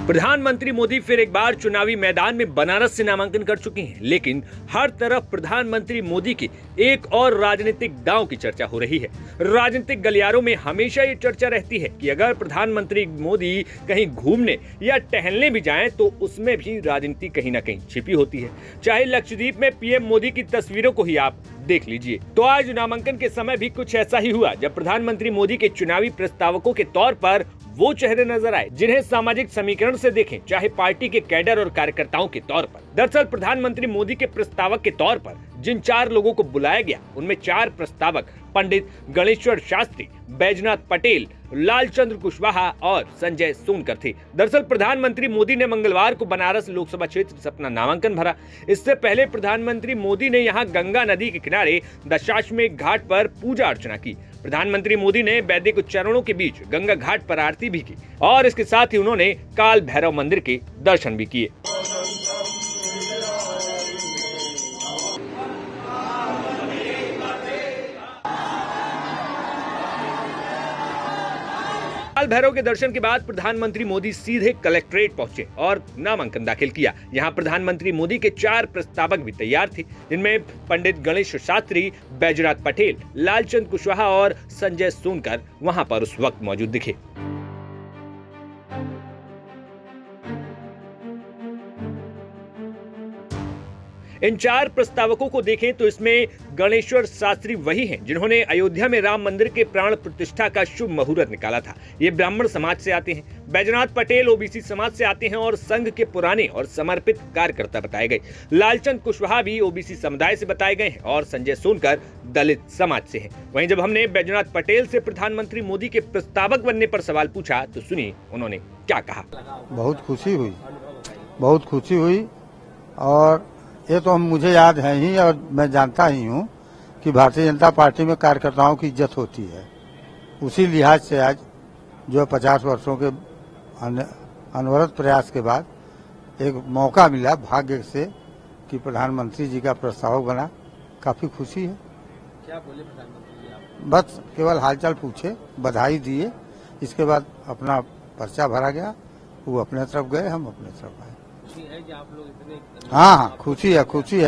प्रधानमंत्री मोदी फिर एक बार चुनावी मैदान में बनारस से नामांकन कर चुके हैं, लेकिन हर तरफ प्रधानमंत्री मोदी के एक और राजनीतिक दांव की चर्चा हो रही है। राजनीतिक गलियारों में हमेशा ये चर्चा रहती है कि अगर प्रधानमंत्री मोदी कहीं घूमने या टहलने भी जाएं तो उसमें भी राजनीति कहीं ना कहीं छिपी होती है। चाहे लक्षद्वीप में पीएम मोदी की तस्वीरों को ही आप देख लीजिए। तो आज नामांकन के समय भी कुछ ऐसा ही हुआ, जब प्रधानमंत्री मोदी के चुनावी प्रस्तावकों के तौर पर वो चेहरे नजर आए जिन्हें सामाजिक समीकरण से देखें, चाहे पार्टी के कैडर और कार्यकर्ताओं के तौर पर। दरअसल प्रधानमंत्री मोदी के प्रस्तावक के तौर पर जिन 4 लोगों को बुलाया गया, उनमें 4 प्रस्तावक पंडित गणेश्वर शास्त्री, बैजनाथ पटेल, लालचंद्र कुशवाहा और संजय सोनकर थे। दरअसल प्रधानमंत्री मोदी ने मंगलवार को बनारस लोकसभा क्षेत्र से अपना नामांकन भरा। इससे पहले प्रधानमंत्री मोदी ने यहां गंगा नदी के किनारे दशाश्वमेध घाट पर पूजा अर्चना की। प्रधानमंत्री मोदी ने वैदिक चरणों के बीच गंगा घाट पर आरती भी की और इसके साथ ही उन्होंने काल भैरव मंदिर के दर्शन भी किए। काल भैरव के दर्शन के बाद प्रधानमंत्री मोदी सीधे कलेक्ट्रेट पहुंचे और नामांकन दाखिल किया। यहां प्रधानमंत्री मोदी के 4 प्रस्तावक भी तैयार थे, जिनमें पंडित गणेश शास्त्री, बैजनाथ पटेल, लालचंद कुशवाहा और संजय सोनकर वहां पर उस वक्त मौजूद दिखे। इन 4 प्रस्तावकों को देखें तो इसमें गणेश्वर शास्त्री वही हैं जिन्होंने अयोध्या में राम मंदिर के प्राण प्रतिष्ठा का शुभ मुहूर्त निकाला था। ये ब्राह्मण समाज से आते हैं। बैजनाथ पटेल ओबीसी समाज से आते हैं और संघ के पुराने और समर्पित कार्यकर्ता बताए गए। लालचंद कुशवाहा भी ओबीसी समुदाय से बताए गए हैं और संजय सोनकर दलित समाज से हैं। वहीं जब हमने बैजनाथ पटेल से प्रधानमंत्री मोदी के प्रस्तावक बनने पर सवाल पूछा तो सुनिए उन्होंने क्या कहा। बहुत खुशी हुई और ये तो मुझे याद है ही और मैं जानता ही हूँ कि भारतीय जनता पार्टी में कार्यकर्ताओं की इज्जत होती है। उसी लिहाज से आज जो 50 वर्षों के अनवरत प्रयास के बाद एक मौका मिला भाग्य से कि प्रधानमंत्री जी का प्रस्तावक बना, काफी खुशी है। क्या बोले प्रधानमंत्री जी आप? बस केवल हालचाल पूछे, बधाई दिए, इसके बाद अपना पर्चा भरा गया, वो अपने तरफ गए, हम अपने तरफ आए। है कि आप लोग इतने हाँ, खुशी है,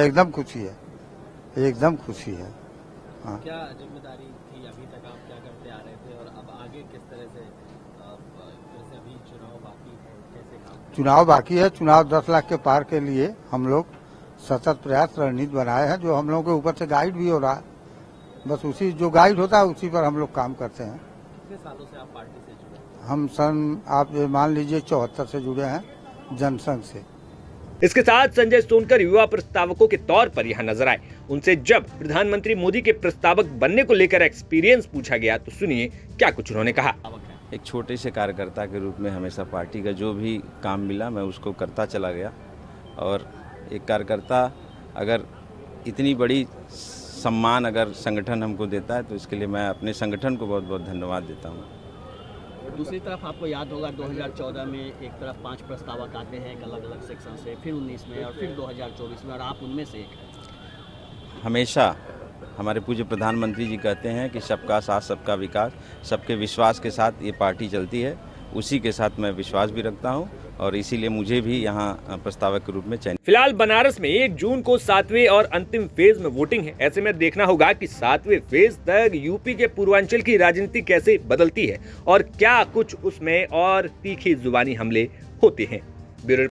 एकदम खुशी है। हाँ। क्या जिम्मेदारी थी? अभी तक आप क्या करते आ रहे थे और अब आगे किस तरह से, जैसे अभी चुनाव बाकी है, कैसे काम? चुनाव बाकी है। चुनाव 10 लाख के पार के लिए हम लोग सतत प्रयास रणनीति बनाए हैं, जो हम लोगों के ऊपर से गाइड भी हो रहा है। बस उसी जो गाइड होता है उसी पर हम लोग काम करते हैं। कितने सालों से आप पार्टी से जुड़े? हम आप मान लीजिए 74 से जुड़े हैं जनसंघ से। इसके साथ संजय सोनकर युवा प्रस्तावकों के तौर पर यहां नजर आए। उनसे जब प्रधानमंत्री मोदी के प्रस्तावक बनने को लेकर एक्सपीरियंस पूछा गया तो सुनिए क्या कुछ उन्होंने कहा। एक छोटे से कार्यकर्ता के रूप में हमेशा पार्टी का जो भी काम मिला मैं उसको करता चला गया और एक कार्यकर्ता अगर इतनी बड़ी सम्मान अगर संगठन हमको देता है तो इसके लिए मैं अपने संगठन को बहुत बहुत धन्यवाद देता हूँ। दूसरी तरफ आपको याद होगा 2014 में एक तरफ 5 प्रस्तावक आते हैं एक अलग अलग सेक्शन से, फिर 19 में और फिर 2024 में, और आप उनमें से एक हैं। हमेशा हमारे पूज्य प्रधानमंत्री जी कहते हैं कि सबका साथ सबका विकास, सबके विश्वास के साथ ये पार्टी चलती है। उसी के साथ मैं विश्वास भी रखता हूं और इसीलिए मुझे भी यहां प्रस्तावक के रूप में चयन। फिलहाल बनारस में 1 जून को 7वें और अंतिम फेज में वोटिंग है। ऐसे में देखना होगा कि 7वें फेज तक यूपी के पूर्वांचल की राजनीति कैसे बदलती है और क्या कुछ उसमें और तीखी जुबानी हमले होते हैं। ब्यूरो